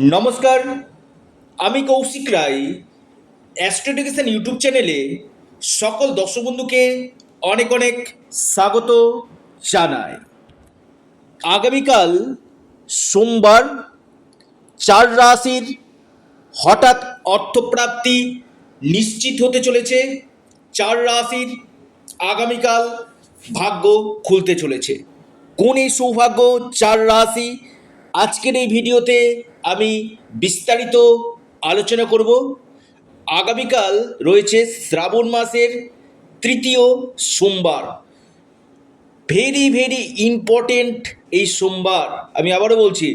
নমস্কার, আমি কৌশিক রায় astro education YouTube চ্যানেলে সকল দর্শক বন্ধুকে অনেক অনেক স্বাগত জানাই। আগামীকাল সোমবার 4 রাশির হঠাৎ অর্থপ্রাপ্তি নিশ্চিত হতে চলেছে। 4 রাশির আগামীকাল ভাগ্য খুলতে চলেছে। কোন এই সৌভাগ্য 4 রাশি, আজকের এই ভিডিওতে আমি বিস্তারিত আলোচনা করব। আগামীকাল রয়েছে শ্রাবণ মাসের তৃতীয় সোমবার। ভেরি ভেরি ইম্পর্টেন্ট এই সোমবার। আমি আবারও বলছি,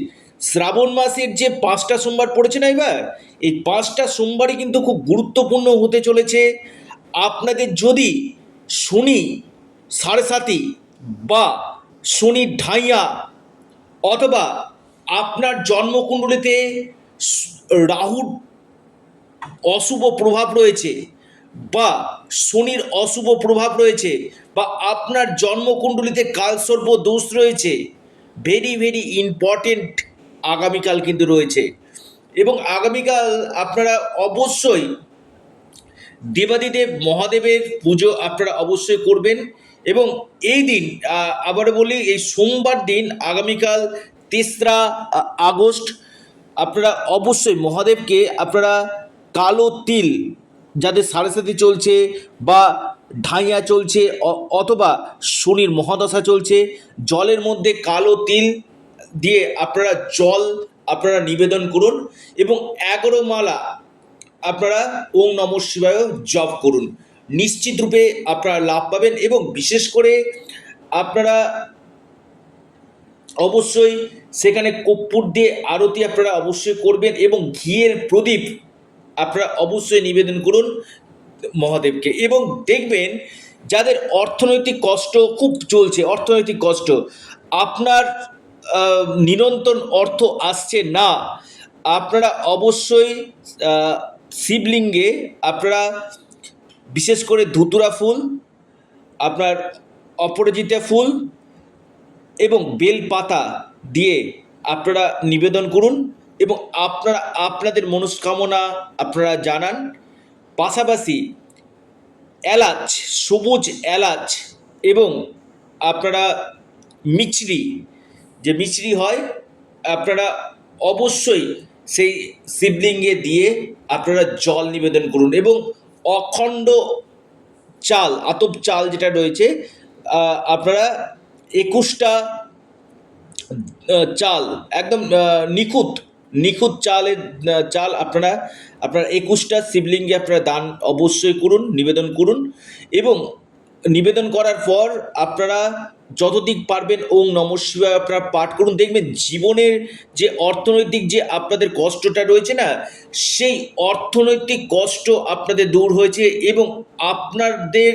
শ্রাবণ মাসের যে 5টা সোমবার পড়েছে না, এবার এই 5টা সোমবারই কিন্তু খুব গুরুত্বপূর্ণ হতে চলেছে। আপনাদের যদি শনি সাড়ে সাতি বা শনির ঢাইয়া অথবা আপনার জন্মকুণ্ডলিতে রাহুর অশুভ প্রভাব রয়েছে বা শনির অশুভ প্রভাব রয়েছে বা আপনার জন্মকুণ্ডলিতে কালসর্প দোষ রয়েছে, ভেরি ভেরি ইম্পর্টেন্ট আগামীকাল কিন্তু রয়েছে। এবং আগামীকাল আপনারা অবশ্যই দেবাদিদেব মহাদেবের পুজো আপনারা অবশ্যই করবেন। এবং এই দিন আবারও বলি, এই সোমবার দিন আগামীকাল 3রা আগস্ট আপনারা অবশ্যই মহাদেবকে আপনারা কালো তিল, যাদের সাড়ে সাথী চলছে বা ঢাইয়া চলছে অথবা শনির মহাদশা চলছে, জলের মধ্যে কালো তিল দিয়ে আপনারা জল আপনারা নিবেদন করুন এবং 11 মালা আপনারা ওম নমঃ শিবায় জপ করুন। নিশ্চিত রূপে আপনারা লাভ পাবেন। এবং বিশেষ করে আপনারা অবশ্যই সেখানে কর্পূর দিয়ে আরতি আপনারা অবশ্যই করবেন এবং ঘিয়ের প্রদীপ আপনারা অবশ্যই নিবেদন করুন মহাদেবকে। এবং দেখবেন যাদের অর্থনৈতিক কষ্ট খুব চলছে, অর্থনৈতিক কষ্ট, আপনার নিরন্তর অর্থ আসছে না, আপনারা অবশ্যই শিবলিঙ্গে আপনারা বিশেষ করে ধুতুরা ফুল, আপনার অপরাজিতা ফুল এবং বেল পাতা দিয়ে আপনারা নিবেদন করুন এবং আপনারা আপনাদের মনস্কামনা আপনারা জানান। পাশাপাশি এলাচ, সবুজ এলাচ এবং আপনারা মিছরি, যে মিছরি হয়, আপনারা অবশ্যই সেই শিবলিঙ্গে দিয়ে আপনারা জল নিবেদন করুন। এবং অখণ্ড চাল, আতপ চাল যেটা রয়েছে, আপনারা 21টা চাল, একদম নিখুঁত নিখুঁত চাল আপনারা 21টা শিবলিঙ্গে আপনারা দান অবশ্যই করুন, নিবেদন করুন। এবং নিবেদন করার পর আপনারা যতদিক পারবেন ওম নমঃ শিবায় আপনারা পাঠ করুন। দেখবেন জীবনের যে অর্থনৈতিক যে আপনাদের কষ্টটা রয়েছে না, সেই অর্থনৈতিক কষ্ট আপনাদের দূর হয়েছে। এবং আপনাদের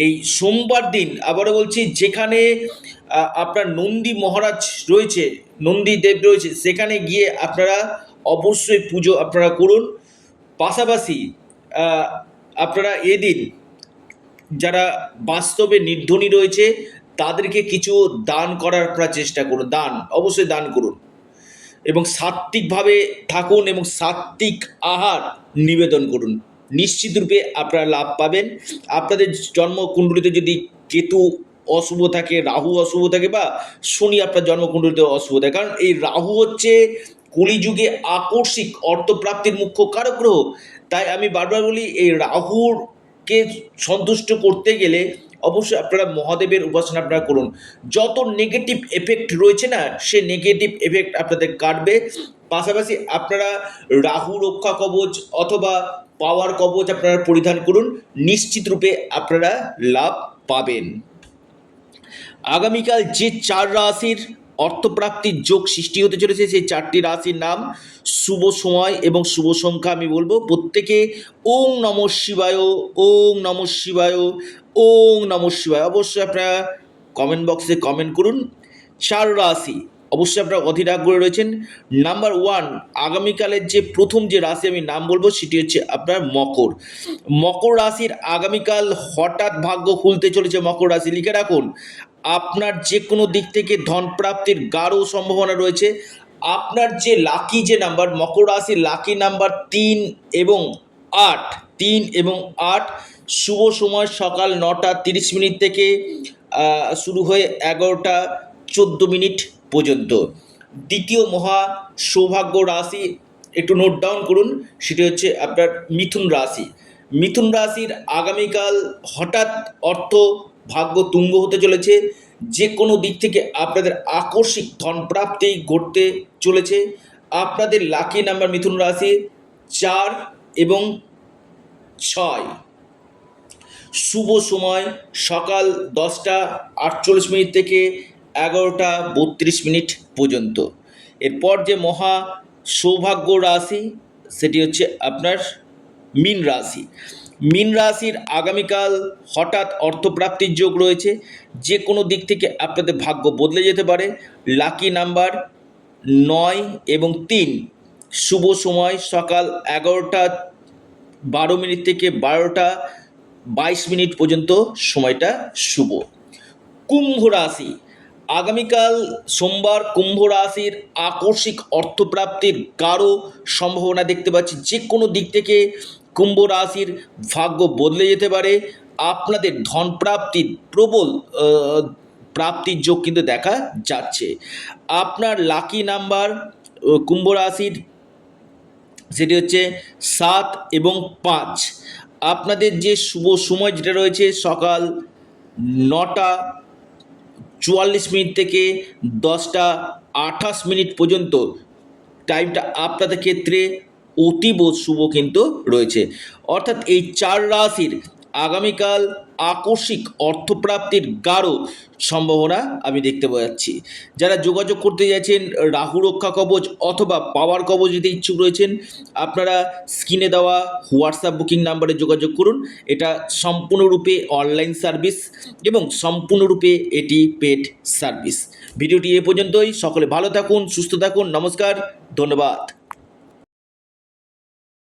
এই সোমবার দিন আবারও বলছি, যেখানে আপনার নন্দী মহারাজ রয়েছে, নন্দী দেব রয়েছে, সেখানে গিয়ে আপনারা অবশ্যই পুজো আপনারা করুন। পাশাপাশি আপনারা এদিন যারা বাস্তবে নির্ধনী রয়েছে তাদেরকে কিছু দান করার আপনারা চেষ্টা করুন, দান অবশ্যই দান করুন এবং সাত্ত্বিকভাবে থাকুন এবং সাত্ত্বিক আহার নিবেদন করুন। নিশ্চিত রূপে আপনারা লাভ পাবেন। আপনাদের জন্মকুণ্ডলিতে যদি কেতু অশুভ থাকে, রাহু অশুভ থাকে বা শনি আপনার জন্মকুণ্ডলিতে অশুভ থাকে, কারণ এই রাহু হচ্ছে কলিযুগে আকস্মিক অর্থপ্রাপ্তির মুখ্য কারক গ্রহ। তাই আমি বারবার বলি, এই রাহুরকে সন্তুষ্ট করতে গেলে অবশ্যই আপনারা মহাদেবের উপাসনা আপনারা করুন। যত নেগেটিভ এফেক্ট রয়েছে না, সে নেগেটিভ এফেক্ট আপনাদের কাটবে। পাশাপাশি আপনারা রাহু রক্ষা কবচ অথবা পাওয়ার কবচ আপনারা পরিধান করুন। নিশ্চিত রূপে আপনারা লাভ পাবেন। আগামীকাল যে 4 রাশির অর্থপ্রাপ্তির যোগ সৃষ্টি হতে চলেছে, সেই 4টি রাশির নাম, শুভ সময় এবং শুভ সংখ্যা আমি বলবো। প্রত্যেকে ওং নমঃ শিবায়, ওং নমঃ শিবায়, ওং নমঃ শিবায় অবশ্যই আপনারা কমেন্ট বক্সে কমেন্ট করুন। 4 রাশি অবশ্যই আপনারা অধীর আগ্রহে রয়েছেন। নাম্বার 1, আগামীকালের যে প্রথম যে রাশি আমি নাম বলবো সেটি হচ্ছে আপনার মকর। মকর রাশির আগামীকাল হঠাৎ ভাগ্য খুলতে চলেছে। মকর রাশি লিখে রাখুন, আপনার যে কোনো দিক থেকে ধন প্রাপ্তির গাঢ় সম্ভাবনা রয়েছে। আপনার যে লাকি যে নাম্বার, মকর রাশির লাকি নাম্বার 3 এবং 8, 3 এবং 8, শুভ সময় সকাল 9টা 30 মিনিট থেকে শুরু হয়ে 11টা 14 মিনিট পর্যন্ত। দ্বিতীয় মহা সৌভাগ্য রাশি একটু নোট ডাউন করুন, সেটি হচ্ছে আপনার মিথুন রাশি। মিথুন রাশির আগামীকাল হঠাৎ অর্থ ভাগ্য তুঙ্গ হতে চলেছে। যে কোনো দিক থেকে আপনাদের আকস্মিক ধনপ্রাপ্তি ঘটতে চলেছে। আপনাদের লাকি নাম্বার মিথুন রাশি 4 এবং 6। শুভ সময় সকাল 10টা 48 মিনিট থেকে 11টা 32 মিনিট পর্যন্ত। এরপর যে মহা সৌভাগ্য রাশি সেটি হচ্ছে আপনার মীন রাশি। মীন রাশির আগামীকাল হঠাৎ অর্থপ্রাপ্তির যোগ রয়েছে। যে কোনো দিক থেকে আপনাদের ভাগ্য বদলে যেতে পারে। লাকি নাম্বার 9 এবং 3। শুভ সময় সকাল 11টা 12 মিনিট থেকে 12টা 22 মিনিট পর্যন্ত সময়টা শুভ। কুম্ভ রাশি আগামীকাল সোমবার কুম্ভ রাশির আকস্মিক অর্থপ্রাপ্তির গাঢ় সম্ভাবনা দেখতে পাচ্ছি। যে কোনো দিক থেকে কুম্ভ রাশির ভাগ্য বদলে যেতে পারে। আপনাদের ধন প্রাপ্তির প্রবল প্রাপ্তির যোগ কিন্তু দেখা যাচ্ছে। আপনার লাকি নাম্বার কুম্ভ রাশির সেটি হচ্ছে 7 এবং 5। আপনাদের যে শুভ সময় যেটা রয়েছে সকাল 9টা 44 মিনিট থেকে 10টা 28 মিনিট পর্যন্ত। টাইমটা আপনাদের ক্ষেত্রে অতীব শুভ কিন্তু রয়েছে। অর্থাৎ এই 4 রাশির আগামীকাল আকস্মিক অর্থপ্রাপ্তির গাঢ় সম্ভাবনা আমি দেখতে পাচ্ছি। যারা যোগাযোগ করতে যাচ্ছেন রাহু রক্ষা কবচ অথবা পাওয়ার কবচ দিতে ইচ্ছুক রয়েছেন, আপনারা স্ক্রিনে দেওয়া হোয়াটসঅ্যাপ বুকিং নাম্বারে যোগাযোগ করুন। এটা সম্পূর্ণরূপে অনলাইন সার্ভিস এবং সম্পূর্ণরূপে এটি পেড সার্ভিস। ভিডিওটি এ পর্যন্তই। সকলে ভালো থাকুন, সুস্থ থাকুন। নমস্কার, ধন্যবাদ।